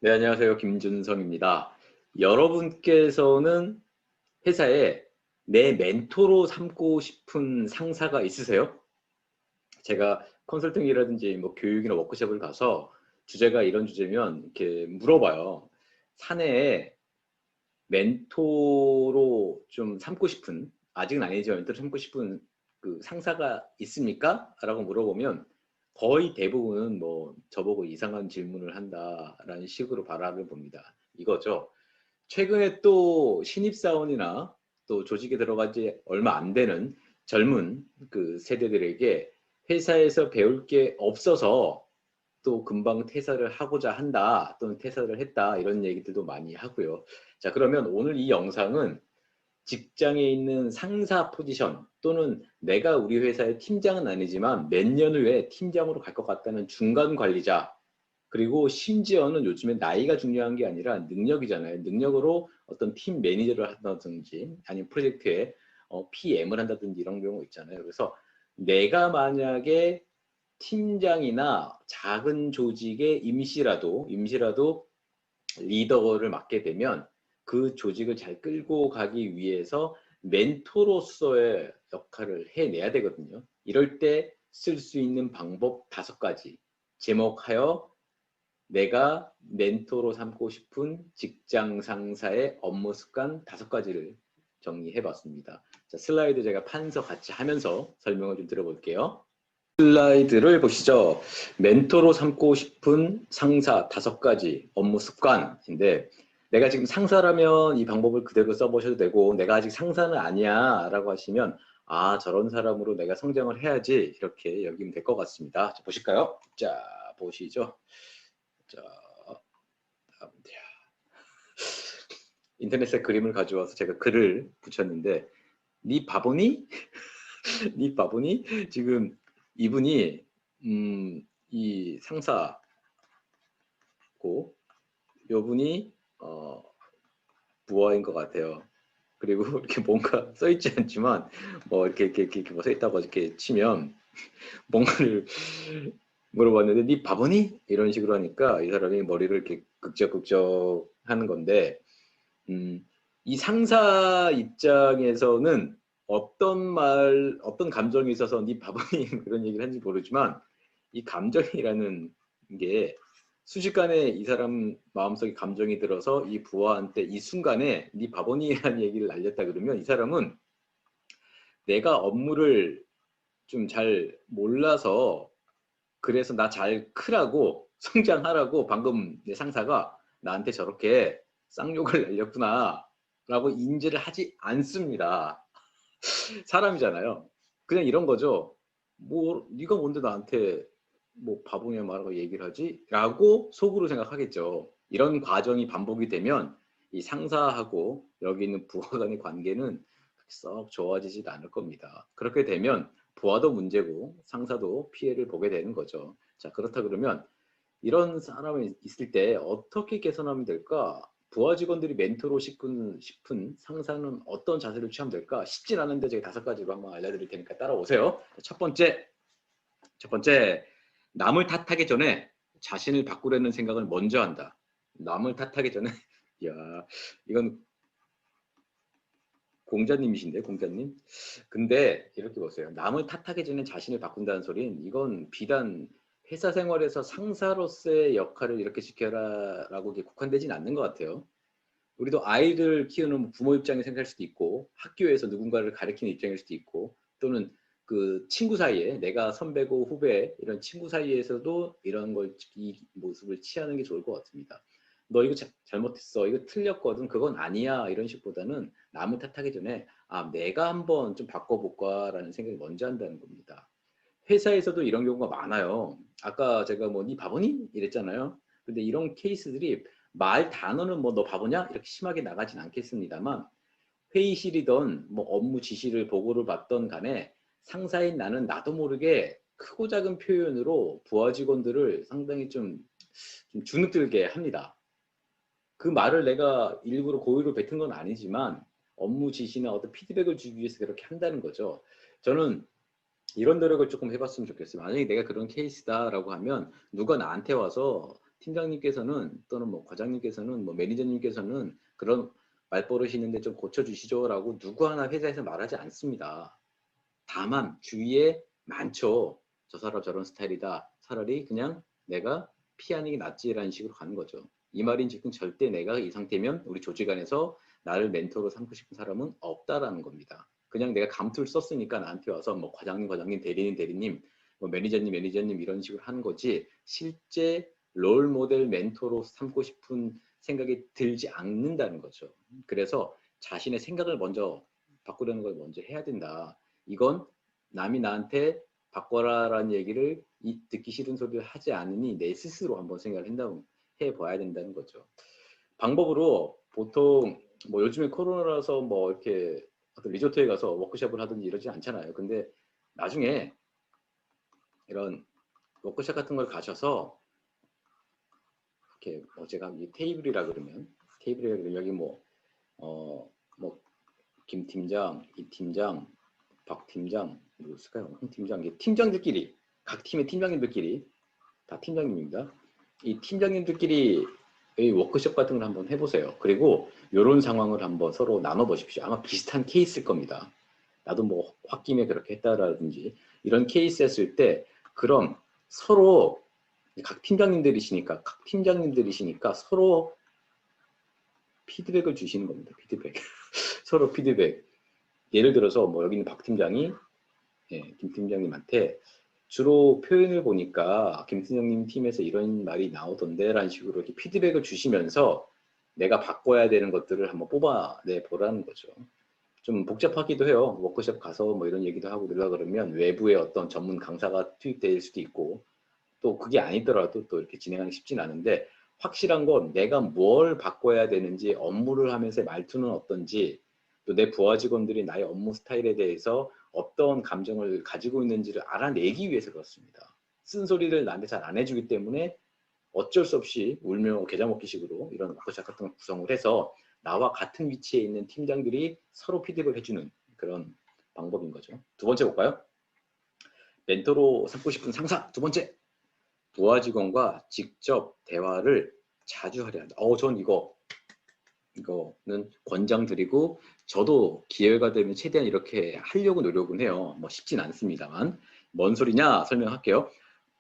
네, 안녕하세요. 김준성입니다. 여러분께서는 회사에 내 멘토로 삼고 싶은 상사가 있으세요? 제가 컨설팅이라든지 뭐 교육이나 워크숍을 가서 주제가 이런 주제면 이렇게 물어봐요. 사내에 멘토로 좀 삼고 싶은, 아직은 아니지만 멘토로 삼고 싶은 그 상사가 있습니까? 라고 물어보면 거의 대부분은 뭐 저보고 이상한 질문을 한다라는 식으로 발악을 봅니다. 이거죠. 최근에 또 신입사원이나 또 조직에 들어간 지 얼마 안 되는 젊은 그 세대들에게 회사에서 배울 게 없어서 또 금방 퇴사를 하고자 한다 또는 퇴사를 했다 이런 얘기들도 많이 하고요. 자, 그러면 오늘 이 영상은 직장에 있는 상사 포지션 또는 내가 우리 회사의 팀장은 아니지만 몇 년 후에 팀장으로 갈 것 같다는 중간 관리자, 그리고 심지어는 요즘에 나이가 중요한 게 아니라 능력이잖아요. 능력으로 어떤 팀 매니저를 한다든지 아니면 프로젝트에 PM을 한다든지 이런 경우 있잖아요. 그래서 내가 만약에 팀장이나 작은 조직의 임시라도 리더를 맡게 되면 그 조직을 잘 끌고 가기 위해서 멘토로서의 역할을 해내야 되거든요. 이럴 때 쓸 수 있는 방법 5가지. 제목하여 내가 멘토로 삼고 싶은 직장 상사의 업무 습관 5가지를 정리해 봤습니다. 자, 슬라이드 제가 판서 같이 하면서 설명을 좀 들어볼게요. 슬라이드를 보시죠. 멘토로 삼고 싶은 상사 5가지 업무 습관인데, 내가 지금 상사라면 이 방법을 그대로 써보셔도 되고, 내가 아직 상사는 아니야 라고 하시면 아, 저런 사람으로 내가 성장을 해야지 이렇게 여기면 될 것 같습니다. 자, 보실까요? 자, 보시죠. 자, 인터넷에 그림을 가져와서 제가 글을 붙였는데, 니 바보니? 니 바보니? 지금 이분이 이 상사고, 요분이 부하인 것 같아요. 그리고 이렇게 뭔가 써있지 않지만 뭐 이렇게 뭐 써있다고 이렇게 치면 뭔가를 물어봤는데 니 바보니? 이런 식으로 하니까 이 사람이 머리를 이렇게 극적극적 하는 건데, 이 상사 입장에서는 어떤 감정이 있어서 네 바보니 그런 얘기를 하는지 모르지만, 이 감정이라는 게 순식간에 이 사람 마음속에 감정이 들어서 이 부하한테 이 순간에 네 바보니라는 얘기를 날렸다 그러면 이 사람은 내가 업무를 좀 잘 몰라서, 그래서 나 잘 크라고 성장하라고 방금 내 상사가 나한테 저렇게 쌍욕을 날렸구나 라고 인지를 하지 않습니다. 사람이잖아요. 그냥 이런 거죠. 뭐 네가 뭔데 나한테 뭐 바보냐 말하고 얘기를 하지? 라고 속으로 생각하겠죠. 이런 과정이 반복이 되면 이 상사하고 여기 있는 부하 간의 관계는 썩 좋아지지 않을 겁니다. 그렇게 되면 부하도 문제고 상사도 피해를 보게 되는 거죠. 자, 그렇다 그러면 이런 사람이 있을 때 어떻게 개선하면 될까? 부하 직원들이 멘토로 싶은 상사는 어떤 자세를 취하면 될까? 쉽진 않은데 제가 5가지로 한번 알려드릴 테니까 따라오세요. 첫 번째, 남을 탓하기 전에 자신을 바꾸려는 생각을 먼저 한다. 남을 탓하기 전에, 야, 이건 공자님이신데, 공자님? 근데 이렇게 보세요. 남을 탓하기 전에 자신을 바꾼다는 소리는 이건 비단 회사 생활에서 상사로서의 역할을 이렇게 지켜라라고 국한되진 않는 것 같아요. 우리도 아이들 키우는 부모 입장에 생각할 수도 있고, 학교에서 누군가를 가르치는 입장일 수도 있고, 또는 그 친구 사이에 내가 선배고 후배 이런 친구 사이에서도 이런 걸, 이 모습을 취하는 게 좋을 것 같습니다. 너 이거 잘못했어, 이거 틀렸거든, 그건 아니야, 이런 식보다는 남을 탓하기 전에 아, 내가 한번 좀 바꿔볼까라는 생각을 먼저 한다는 겁니다. 회사에서도 이런 경우가 많아요. 아까 제가 뭐 니 바보니? 이랬잖아요. 근데 이런 케이스들이 말 단어는 뭐 너 바보냐? 이렇게 심하게 나가진 않겠습니다만, 회의실이던 뭐 업무 지시를 보고를 받던 간에 상사인 나는 나도 모르게 크고 작은 표현으로 부하 직원들을 상당히 좀 주눅들게 합니다. 그 말을 내가 일부러 고의로 뱉은 건 아니지만 업무 지시나 어떤 피드백을 주기 위해서 그렇게 한다는 거죠. 저는 이런 노력을 조금 해봤으면 좋겠어요. 만약에 내가 그런 케이스다라고 하면 누가 나한테 와서 팀장님께서는 또는 뭐 과장님께서는 뭐 매니저님께서는 그런 말버릇이 있는데 좀 고쳐주시죠라고 누구 하나 회사에서 말하지 않습니다. 다만 주위에 많죠. 저 사람 저런 스타일이다. 차라리 그냥 내가 피하는 게 낫지라는 식으로 가는 거죠. 이 말인즉슨 절대 내가 이 상태면 우리 조직 안에서 나를 멘토로 삼고 싶은 사람은 없다라는 겁니다. 그냥 내가 감투를 썼으니까 나한테 와서 뭐 과장님, 대리님, 뭐 매니저님 이런 식으로 하는 거지 실제 롤 모델 멘토로 삼고 싶은 생각이 들지 않는다는 거죠. 그래서 자신의 생각을 먼저 바꾸려는 걸 먼저 해야 된다. 이건 남이 나한테 바꿔라라는 얘기를 듣기 싫은 소리를 하지 않으니 내 스스로 한번 생각을 해봐야 된다는 거죠. 방법으로 보통 뭐 요즘에 코로나라서 뭐 이렇게 어떤 리조트에 가서 워크숍을 하든지 이러지 않잖아요. 근데 나중에 이런 워크숍 같은 걸 가셔서 이렇게 뭐 제가 이 테이블이라 그러면 여기 뭐 김 팀장, 이 팀장, 박 팀장, 누구 있을까요? 황 팀장, 팀장들끼리 각 팀의 팀장님들끼리 다 팀장님입니다. 이 팀장님들끼리 이 워크숍 같은 걸 한번 해보세요. 그리고 이런 상황을 한번 서로 나눠보십시오. 아마 비슷한 케이스일 겁니다. 나도 뭐 홧김에 그렇게 했다라든지 이런 케이스 했을 때 그럼 서로 각 팀장님들이시니까 서로 피드백을 주시는 겁니다. 피드백. 서로 피드백. 예를 들어서 뭐 여기 있는 박 팀장이 김 팀장님한테 주로 표현을 보니까 김 팀장님 팀에서 이런 말이 나오던데 라는 식으로 이렇게 피드백을 주시면서 내가 바꿔야 되는 것들을 한번 뽑아내 보라는 거죠. 좀 복잡하기도 해요. 워크숍 가서 뭐 이런 얘기도 하고 늘라 그러면 외부의 어떤 전문 강사가 투입될 수도 있고 또 그게 아니더라도 또 이렇게 진행하기 쉽진 않은데 확실한 건 내가 뭘 바꿔야 되는지 업무를 하면서 말투는 어떤지 또 내 부하 직원들이 나의 업무 스타일에 대해서 어떤 감정을 가지고 있는지를 알아내기 위해서 그렇습니다. 쓴소리를 나한테 잘 안 해주기 때문에 어쩔 수 없이 울며 계좌 먹기식으로 이런 워크숍 같은 걸 구성을 해서 나와 같은 위치에 있는 팀장들이 서로 피드백을 해주는 그런 방법인 거죠. 두 번째 볼까요? 멘토로 삼고 싶은 상사. 두 번째, 부하 직원과 직접 대화를 자주 하려 한다. 전 이거는 권장드리고 저도 기회가 되면 최대한 이렇게 하려고 노력은 해요. 뭐 쉽진 않습니다만 뭔 소리냐 설명할게요.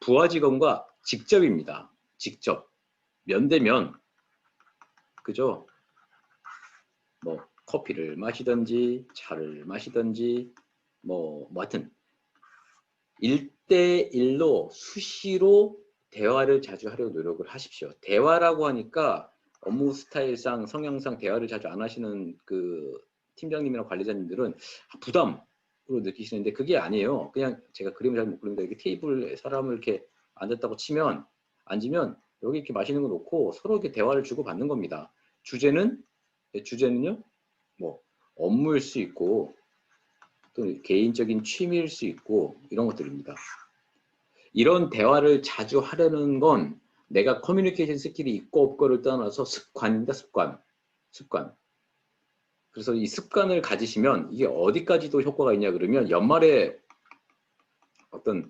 부하 직원과 직접입니다. 직접 면대면 그죠? 뭐 커피를 마시든지 차를 마시든지 뭐 하여튼 1대1로 수시로 대화를 자주 하려고 노력을 하십시오. 대화라고 하니까 업무 스타일상 성향상 대화를 자주 안 하시는 그 팀장님이나 관리자님들은 부담으로 느끼시는데 그게 아니에요. 그냥 제가 그림을 잘 못 그립니다. 이렇게 테이블에 사람을 이렇게 앉았다고 치면 앉으면 여기 이렇게 마시는 거 놓고 서로 이렇게 대화를 주고 받는 겁니다. 주제는요 뭐 업무일 수 있고 또 개인적인 취미일 수 있고 이런 것들입니다. 이런 대화를 자주 하려는 건 내가 커뮤니케이션 스킬이 있고 없고를 떠나서 습관입니다. 습관. 그래서 이 습관을 가지시면 이게 어디까지도 효과가 있냐 그러면 연말에 어떤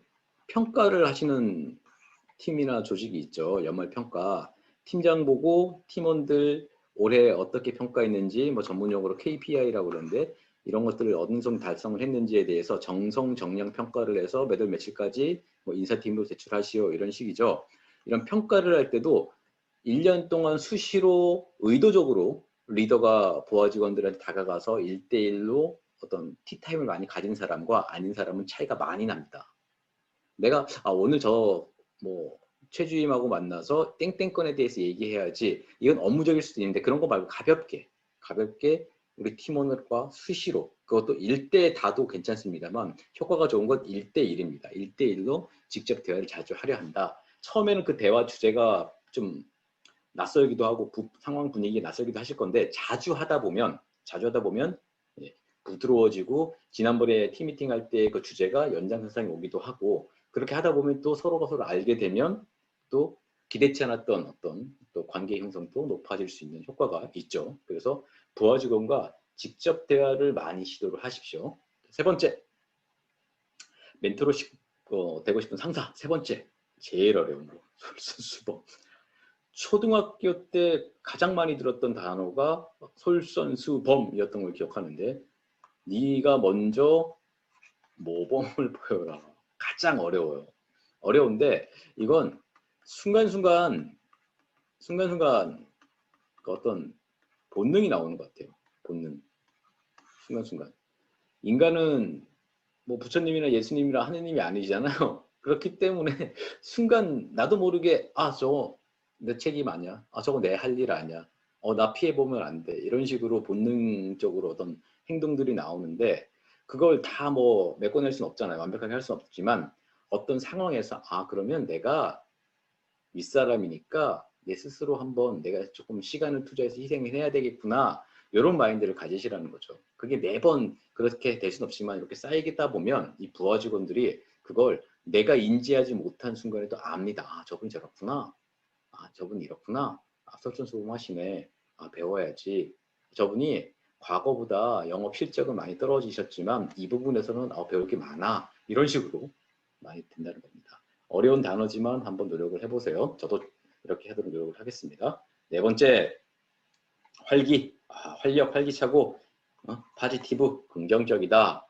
평가를 하시는 팀이나 조직이 있죠. 연말 평가. 팀장 보고 팀원들 올해 어떻게 평가했는지 뭐 전문용어로 KPI라고 그러는데 이런 것들을 어느 정도 달성을 했는지에 대해서 정성 정량 평가를 해서 몇 월 며칠까지 뭐 인사팀으로 제출하시오 이런 식이죠. 이런 평가를 할 때도 1년 동안 수시로 의도적으로 리더가 부하 직원들한테 다가가서 1대1로 어떤 티타임을 많이 가진 사람과 아닌 사람은 차이가 많이 납니다. 내가 오늘 뭐 최주임하고 만나서 땡땡건에 대해서 얘기해야지 이건 업무적일 수도 있는데 그런 거 말고 가볍게 우리 팀원들과 수시로 그것도 1대 다도 괜찮습니다만 효과가 좋은 건 1대1입니다. 1대1로 직접 대화를 자주 하려 한다. 처음에는 그 대화 주제가 좀 낯설기도 하고 상황 분위기 낯설기도 하실 건데 자주 하다 보면 부드러워지고 지난번에 팀 미팅 할 때 그 주제가 연장선상에 오기도 하고 그렇게 하다 보면 또 서로가 서로 알게 되면 또 기대치 않았던 어떤 또 관계 형성도 높아질 수 있는 효과가 있죠. 그래서 부하 직원과 직접 대화를 많이 시도를 하십시오. 세 번째, 멘토로 되고 싶은 상사. 세 번째, 제일 어려운 거, 솔선수범. 초등학교 때 가장 많이 들었던 단어가 솔선수범이었던 걸 기억하는데 네가 먼저 모범을 보여라. 가장 어려워요. 어려운데 이건 순간순간 그 어떤 본능이 나오는 것 같아요. 본능. 순간순간. 인간은 뭐 부처님이나 예수님이나 하느님이 아니잖아요. 그렇기 때문에 순간 나도 모르게 저거 내 책임 아니야? 저거 내 할 일 아니야? 나 피해보면 안 돼. 이런 식으로 본능적으로 어떤 행동들이 나오는데 그걸 다 뭐 메꿔낼 수는 없잖아요. 완벽하게 할 수는 없지만 어떤 상황에서 그러면 내가 윗사람이니까 내 스스로 한번 내가 조금 시간을 투자해서 희생을 해야 되겠구나. 이런 마인드를 가지시라는 거죠. 그게 매번 그렇게 될 수는 없지만 이렇게 쌓이다 보면 이 부하 직원들이 그걸 내가 인지하지 못한 순간에도 압니다. 저분이 저렇구나. 저분이 이렇구나. 솔선수범하시네. 배워야지. 저분이 과거보다 영업 실적은 많이 떨어지셨지만 이 부분에서는 배울 게 많아. 이런 식으로 많이 된다는 겁니다. 어려운 단어지만 한번 노력을 해보세요. 저도 이렇게 하도록 노력을 하겠습니다. 네 번째, 활기. 활력, 활기차고 파지티브, 긍정적이다.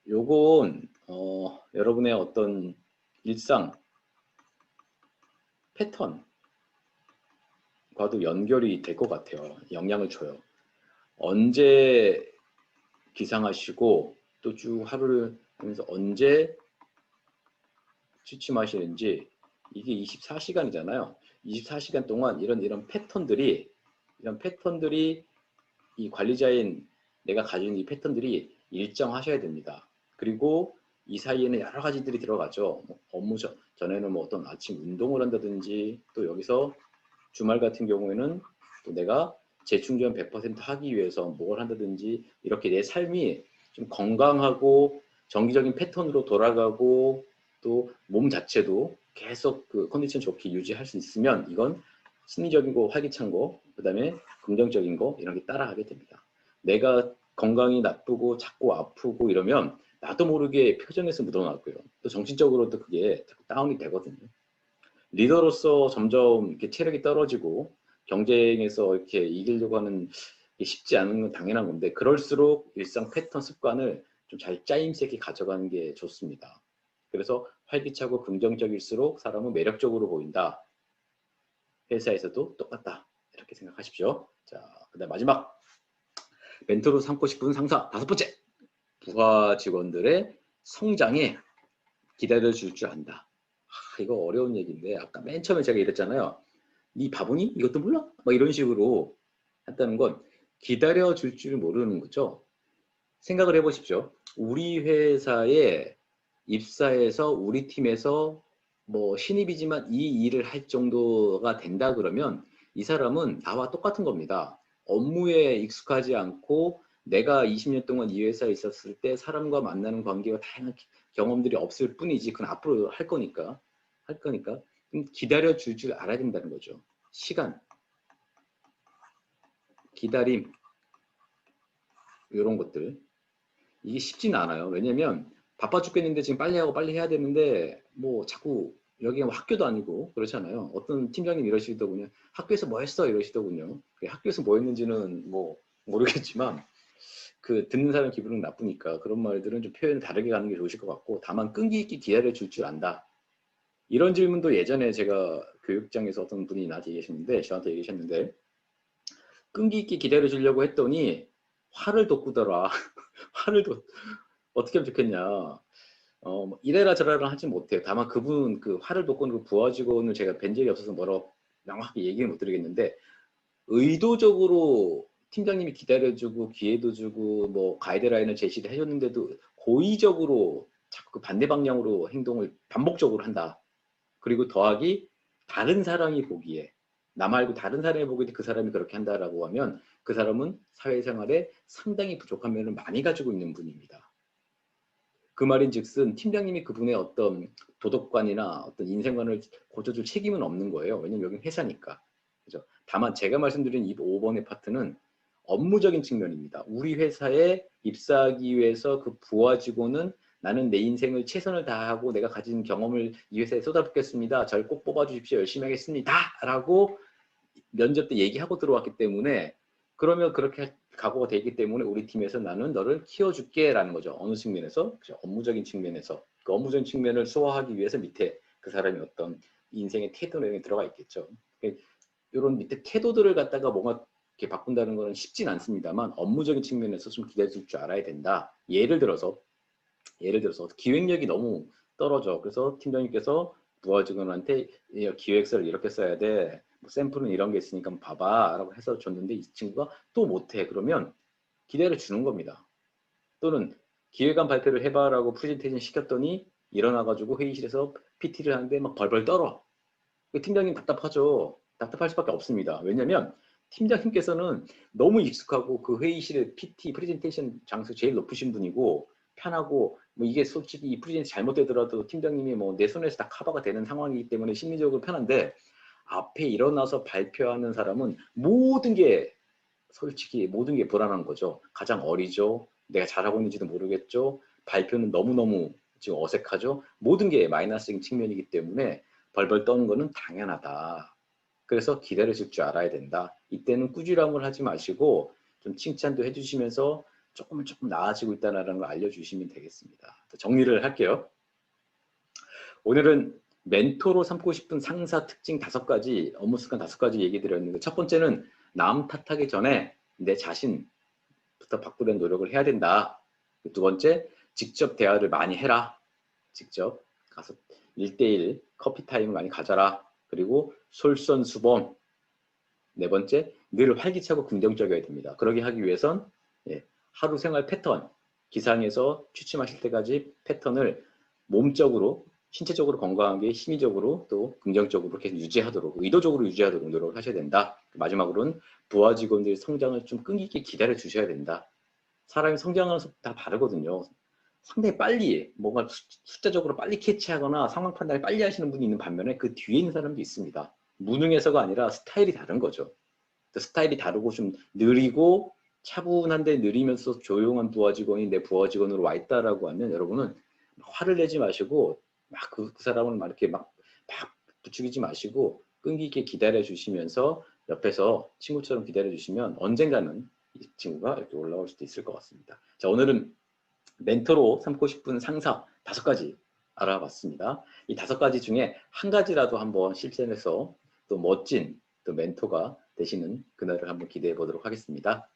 요건 여러분의 어떤 일상 패턴과도 연결이 될 것 같아요. 영향을 줘요. 언제 기상하시고 또 쭉 하루를 하면서 언제 취침하시는지 이게 24시간이잖아요. 24시간 동안 이런 패턴들이 이 관리자인 내가 가진 이 패턴들이 일정하셔야 됩니다. 그리고 이 사이에는 여러 가지들이 들어가죠. 업무 전에는 뭐 어떤 아침 운동을 한다든지 또 여기서 주말 같은 경우에는 또 내가 재충전 100% 하기 위해서 뭘 한다든지 이렇게 내 삶이 좀 건강하고 정기적인 패턴으로 돌아가고 또 몸 자체도 계속 그 컨디션 좋게 유지할 수 있으면 이건 심리적인 거, 활기찬 거, 그 다음에 긍정적인 거 이런 게 따라가게 됩니다. 내가 건강이 나쁘고 자꾸 아프고 이러면 나도 모르게 표정에서 묻어나고요. 또 정신적으로도 그게 다운이 되거든요. 리더로서 점점 이렇게 체력이 떨어지고 경쟁에서 이렇게 이기려고 하는 게 쉽지 않은 건 당연한 건데 그럴수록 일상 패턴 습관을 좀 잘 짜임새 있게 가져가는 게 좋습니다. 그래서 활기차고 긍정적일수록 사람은 매력적으로 보인다. 회사에서도 똑같다. 이렇게 생각하십시오. 자, 그다음 마지막 멘토로 삼고 싶은 상사. 다섯 번째, 부하 직원들의 성장에 기다려줄 줄 안다. 이거 어려운 얘기인데 아까 맨 처음에 제가 이랬잖아요. 니 바보니? 이것도 몰라? 막 이런 식으로 했다는 건 기다려줄 줄 모르는 거죠. 생각을 해보십시오. 우리 회사에 입사해서 우리 팀에서 뭐 신입이지만 이 일을 할 정도가 된다 그러면 이 사람은 나와 똑같은 겁니다. 업무에 익숙하지 않고 내가 20년 동안 이 회사에 있었을 때 사람과 만나는 관계와 다양한 경험들이 없을 뿐이지 그건 앞으로 할 거니까 기다려 줄 줄 알아야 된다는 거죠. 시간, 기다림 이런 것들 이게 쉽지는 않아요. 왜냐면 바빠 죽겠는데 지금 빨리 하고 빨리 해야 되는데 뭐 자꾸 여기가 뭐 학교도 아니고 그렇잖아요. 어떤 팀장님 이러시더군요. 학교에서 뭐 했어? 이러시더군요. 학교에서 뭐 했는지는 뭐 모르겠지만 그 듣는 사람 기분은 나쁘니까 그런 말들은 좀 표현을 다르게 가는 게 좋으실 것 같고 다만 끈기 있게 기다려 줄 줄 안다. 이런 질문도 예전에 제가 교육장에서 어떤 분이 나한테 얘기하셨는데 끈기 있게 기다려 주려고 했더니 화를 돋구더라. 화를 어떻게 하면 좋겠냐. 뭐 이래라 저래라 하지 못해요. 다만 그분 그 화를 돋구는 그 부하 직원을 제가 뵌 적이 없어서 뭐라고 명확하게 얘기는 못 드리겠는데 의도적으로 팀장님이 기다려주고 기회도 주고 뭐 가이드라인을 제시를 해줬는데도 고의적으로 자꾸 그 반대 방향으로 행동을 반복적으로 한다. 그리고 더하기 다른 사람이 보기에 나 말고 다른 사람이 보기에 그 사람이 그렇게 한다라고 하면 그 사람은 사회생활에 상당히 부족한 면을 많이 가지고 있는 분입니다. 그 말인즉슨 팀장님이 그분의 어떤 도덕관이나 어떤 인생관을 고쳐줄 책임은 없는 거예요. 왜냐면 여긴 회사니까. 그죠? 다만 제가 말씀드린 이 5번의 파트는 업무적인 측면입니다. 우리 회사에 입사하기 위해서 그 부하 직원은 나는 내 인생을 최선을 다하고 내가 가진 경험을 이 회사에 쏟아붓겠습니다. 저를 꼭 뽑아주십시오. 열심히 하겠습니다. 라고 면접 때 얘기하고 들어왔기 때문에 그러면 그렇게 각오가 되기 때문에 우리 팀에서 나는 너를 키워줄게 라는 거죠. 어느 측면에서? 그죠? 업무적인 측면에서. 그 업무적인 측면을 소화하기 위해서 밑에 그 사람이 어떤 인생의 태도 내용에 들어가 있겠죠. 이런 밑에 태도들을 갖다가 뭔가 이렇게 바꾼다는 것은 쉽진 않습니다만 업무적인 측면에서 좀 기대줄 줄 알아야 된다. 예를 들어서 기획력이 너무 떨어져. 그래서 팀장님께서 부하 직원한테 기획서를 이렇게 써야 돼. 뭐 샘플은 이런 게 있으니까 봐봐 라고 해서 줬는데 이 친구가 또 못해. 그러면 기대를 주는 겁니다. 또는 기획안 발표를 해봐라고 프레젠테이션 시켰더니 일어나가지고 회의실에서 PT를 하는데 막 벌벌 떨어. 팀장님 답답하죠. 답답할 수밖에 없습니다. 왜냐하면 팀장님께서는 너무 익숙하고 그 회의실의 PT 프레젠테이션 장수 제일 높으신 분이고 편하고 뭐 이게 솔직히 이 프레젠테이션 잘못되더라도 팀장님이 뭐 내 손에서 다 커버가 되는 상황이기 때문에 심리적으로 편한데 앞에 일어나서 발표하는 사람은 모든 게 솔직히 모든 게 불안한 거죠. 가장 어리죠. 내가 잘하고 있는지도 모르겠죠. 발표는 너무너무 지금 어색하죠. 모든 게 마이너스인 측면이기 때문에 벌벌 떠는 거는 당연하다. 그래서 기다려 줄 줄 알아야 된다. 이때는 꾸지람을 하지 마시고 좀 칭찬도 해주시면서 조금 나아지고 있다는 걸 알려주시면 되겠습니다. 정리를 할게요. 오늘은 멘토로 삼고 싶은 상사 특징 5가지, 업무 습관 5가지 얘기 드렸는데 첫 번째는 남 탓하기 전에 내 자신부터 바꾸려는 노력을 해야 된다. 두 번째, 직접 대화를 많이 해라. 직접 가서 1대1 커피 타임을 많이 가져라. 그리고 솔선수범. 네 번째, 늘 활기차고 긍정적이어야 됩니다. 그러기 하기 위해선 하루 생활 패턴, 기상에서 취침하실 때까지 패턴을 몸적으로, 신체적으로 건강하게, 심리적으로 또 긍정적으로 계속 유지하도록, 의도적으로 유지하도록 노력을 하셔야 된다. 마지막으로는 부하 직원들의 성장을 좀 끈기 있게 기다려 주셔야 된다. 사람이 성장하는 속도 다 다르거든요. 상당히 빨리 뭔가 숫자적으로 빨리 캐치하거나 상황 판단을 빨리 하시는 분이 있는 반면에 그 뒤에 있는 사람도 있습니다. 무능해서가 아니라 스타일이 다른 거죠. 스타일이 다르고 좀 느리고 차분한데 느리면서 조용한 부하 직원이 내 부하 직원으로 와 있다라고 하면 여러분은 화를 내지 마시고 막 그 사람을 막 이렇게 막 부추기지 마시고 끈기 있게 기다려 주시면서 옆에서 친구처럼 기다려 주시면 언젠가는 이 친구가 이렇게 올라올 수도 있을 것 같습니다. 자, 오늘은 멘토로 삼고 싶은 상사 5가지 알아봤습니다. 이 5가지 중에 한 가지라도 한번 실천해서 또 멋진 또 멘토가 되시는 그날을 한번 기대해 보도록 하겠습니다.